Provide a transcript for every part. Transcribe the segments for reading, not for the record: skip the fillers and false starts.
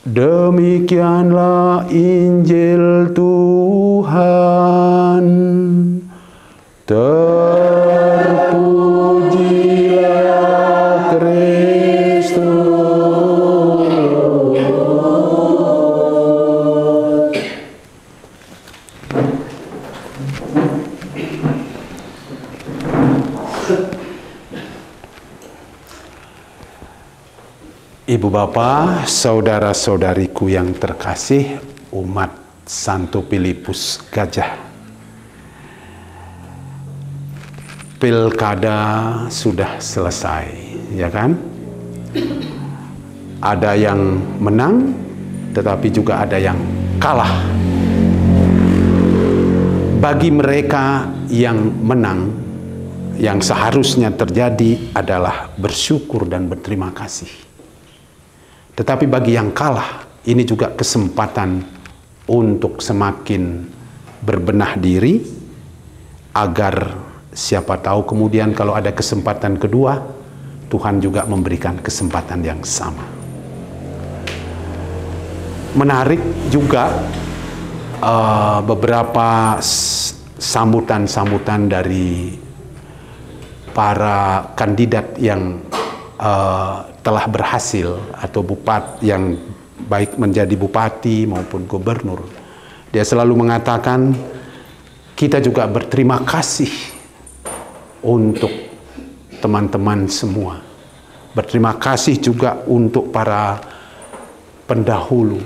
Demikianlah Injil Tuhan. Terpujilah Kristus. Ibu Bapa, saudara-saudariku yang terkasih, umat Santo Filipus Gajah. Pilkada sudah selesai, ya kan? Ada yang menang, tetapi juga ada yang kalah. Bagi mereka yang menang, yang seharusnya terjadi adalah bersyukur dan berterima kasih. Tetapi bagi yang kalah, ini juga kesempatan untuk semakin berbenah diri, agar siapa tahu kemudian kalau ada kesempatan kedua, Tuhan juga memberikan kesempatan yang sama. Menarik juga beberapa sambutan-sambutan dari para kandidat yang telah berhasil, atau bupati yang baik menjadi bupati maupun gubernur. Dia selalu mengatakan, kita juga berterima kasih untuk teman-teman semua. Berterima kasih juga untuk para pendahulu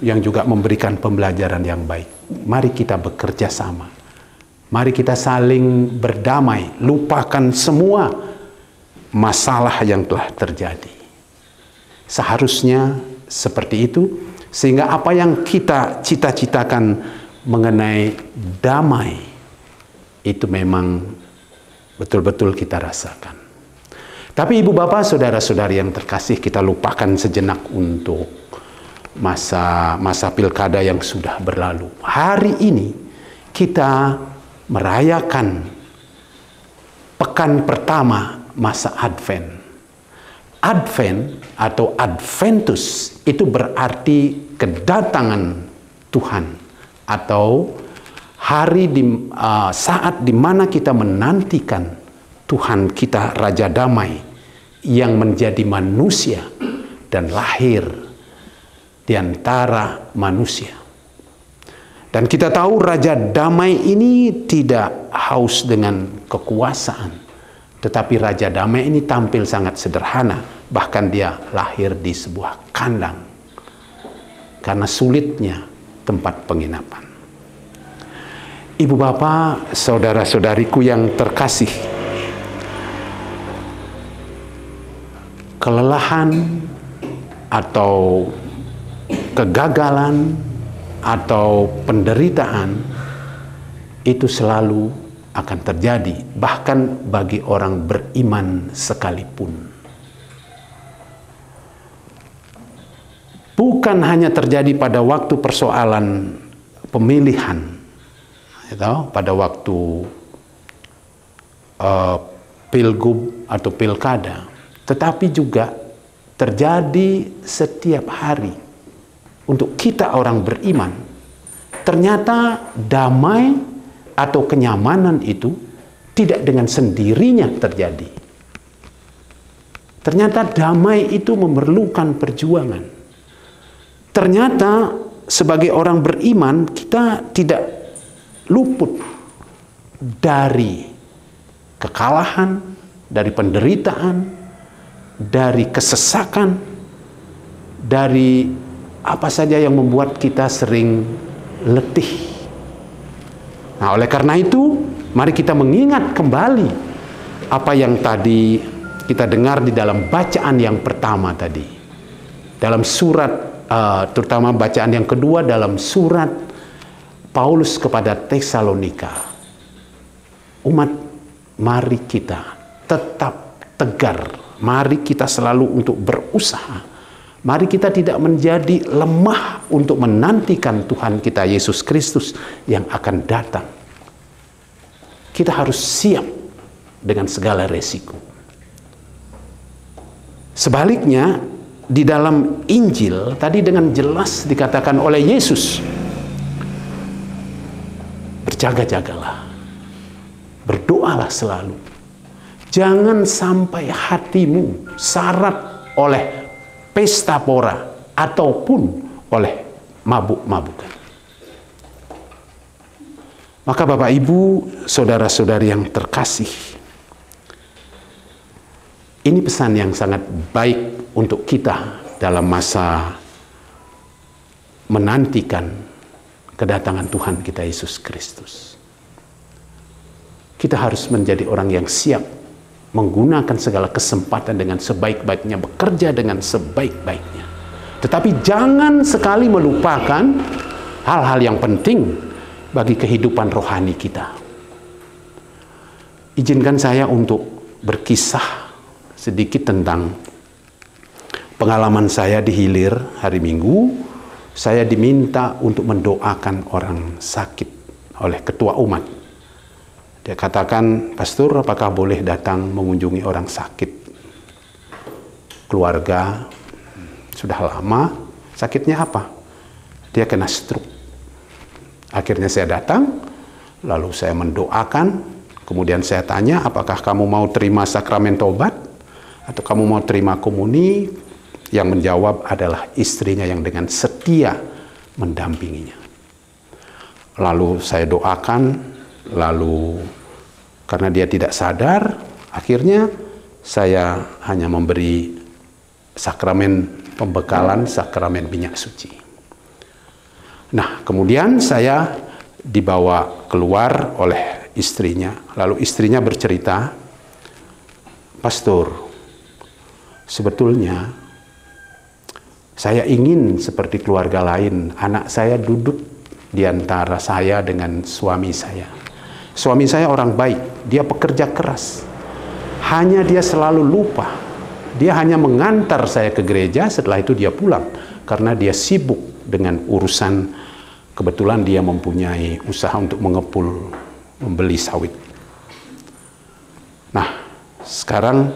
yang juga memberikan pembelajaran yang baik. Mari kita bekerja sama. Mari kita saling berdamai, lupakan semua masalah yang telah terjadi. Seharusnya seperti itu, sehingga apa yang kita cita-citakan mengenai damai itu memang betul-betul kita rasakan. Tapi ibu bapak, saudara-saudari yang terkasih, kita lupakan sejenak untuk masa pilkada yang sudah berlalu. Hari ini kita merayakan pekan pertama masa Advent. Advent atau Adventus itu berarti kedatangan Tuhan, atau hari saat dimana kita menantikan Tuhan kita, Raja Damai yang menjadi manusia dan lahir di antara manusia. Dan kita tahu Raja Damai ini tidak haus dengan kekuasaan, tetapi Raja Damai ini tampil sangat sederhana. Bahkan dia lahir di sebuah kandang karena sulitnya tempat penginapan. Ibu bapak, saudara-saudariku yang terkasih, kelelahan atau kegagalan atau penderitaan itu selalu akan terjadi, bahkan bagi orang beriman sekalipun. Bukan hanya terjadi pada waktu persoalan pemilihan, pada waktu pilgub atau pilkada, tetapi juga terjadi setiap hari untuk kita orang beriman. Ternyata damai atau kenyamanan itu tidak dengan sendirinya terjadi. Ternyata damai itu memerlukan perjuangan. Ternyata sebagai orang beriman kita tidak luput dari kekalahan, dari penderitaan, dari kesesakan, dari apa saja yang membuat kita sering letih. Nah, oleh karena itu, mari kita mengingat kembali apa yang tadi kita dengar di dalam bacaan yang pertama tadi. Dalam surat, terutama bacaan yang kedua dalam surat Paulus kepada Tesalonika. Umat, mari kita tetap tegar. Mari kita selalu untuk berusaha. Mari kita tidak menjadi lemah untuk menantikan Tuhan kita Yesus Kristus yang akan datang. Kita harus siap dengan segala resiko. Sebaliknya, di dalam Injil tadi dengan jelas dikatakan oleh Yesus, berjaga-jagalah, berdoalah selalu. Jangan sampai hatimu syarat oleh pesta pora ataupun oleh mabuk-mabukan. Maka Bapak Ibu, saudara-saudari yang terkasih, ini pesan yang sangat baik untuk kita dalam masa menantikan kedatangan Tuhan kita Yesus Kristus. Kita harus menjadi orang yang siap menggunakan segala kesempatan dengan sebaik-baiknya, bekerja dengan sebaik-baiknya. Tetapi jangan sekali melupakan hal-hal yang penting bagi kehidupan rohani kita. Izinkan saya untuk berkisah sedikit tentang pengalaman saya di Hilir hari Minggu. Saya diminta untuk mendoakan orang sakit oleh ketua umat. Dia katakan, "Pastor, apakah boleh datang mengunjungi orang sakit? Keluarga sudah lama, sakitnya apa? Dia kena stroke." Akhirnya saya datang, lalu saya mendoakan, kemudian saya tanya, "Apakah kamu mau terima sakramen tobat? Atau kamu mau terima komuni?" Yang menjawab adalah istrinya yang dengan setia mendampinginya. Lalu saya doakan, lalu karena dia tidak sadar, akhirnya saya hanya memberi sakramen pembekalan, sakramen minyak suci. Nah, kemudian saya dibawa keluar oleh istrinya. Lalu istrinya bercerita, "Pastor, sebetulnya saya ingin seperti keluarga lain. Anak saya duduk di antara saya dengan suami saya. Suami saya orang baik, dia pekerja keras. Hanya dia selalu lupa. Dia hanya mengantar saya ke gereja, setelah itu dia pulang. Karena dia sibuk dengan urusan, kebetulan dia mempunyai usaha untuk mengepul, membeli sawit. Nah, sekarang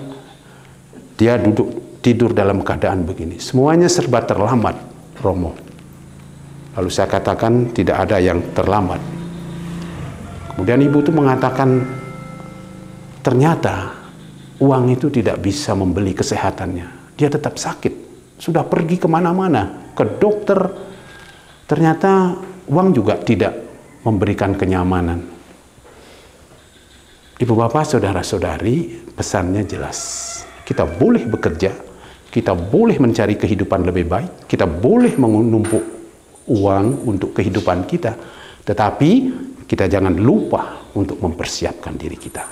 dia tidur dalam keadaan begini. Semuanya serba terlambat, Romo." Lalu saya katakan, "Tidak ada yang terlambat." Kemudian ibu itu mengatakan, "Ternyata uang itu tidak bisa membeli kesehatannya. Dia tetap sakit. Sudah pergi kemana-mana, ke dokter. Ternyata uang juga tidak memberikan kenyamanan." Ibu bapak, saudara-saudari, pesannya jelas. Kita boleh bekerja, kita boleh mencari kehidupan lebih baik, kita boleh menumpuk uang untuk kehidupan kita. Tetapi kita jangan lupa untuk mempersiapkan diri kita.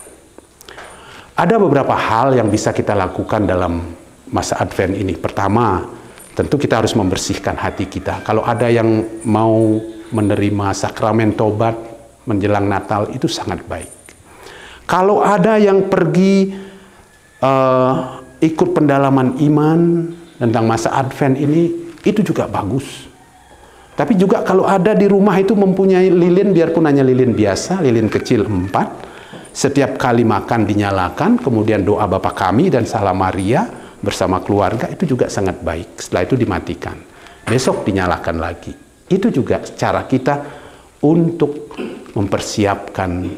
Ada beberapa hal yang bisa kita lakukan dalam masa Advent ini. Pertama, tentu kita harus membersihkan hati kita. Kalau ada yang mau menerima sakramen tobat menjelang Natal, itu sangat baik. Kalau ada yang pergi ikut pendalaman iman tentang masa Advent ini, itu juga bagus. Tapi juga kalau ada di rumah itu mempunyai lilin, biarpun hanya lilin biasa, lilin kecil 4, setiap kali makan dinyalakan, kemudian doa Bapa Kami dan Salam Maria bersama keluarga, itu juga sangat baik. Setelah itu dimatikan, besok dinyalakan lagi. Itu juga cara kita untuk mempersiapkan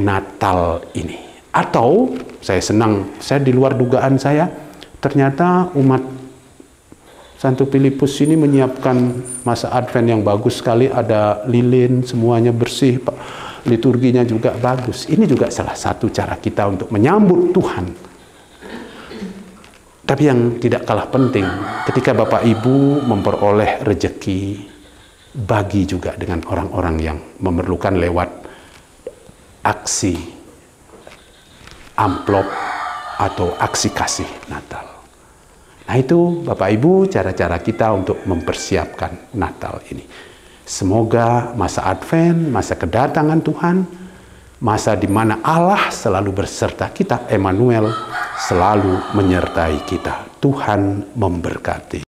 Natal ini. Atau saya senang, saya di luar dugaan saya, ternyata umat Santo Filipus ini menyiapkan masa Advent yang bagus sekali, ada lilin, semuanya bersih, liturginya juga bagus. Ini juga salah satu cara kita untuk menyambut Tuhan. Tapi yang tidak kalah penting, ketika Bapak Ibu memperoleh rejeki, bagi juga dengan orang-orang yang memerlukan lewat aksi amplop atau aksi kasih Natal. Nah, itu Bapak Ibu cara-cara kita untuk mempersiapkan Natal ini. Semoga masa Advent, masa kedatangan Tuhan, masa di mana Allah selalu berserta kita, Emmanuel, selalu menyertai kita. Tuhan memberkati.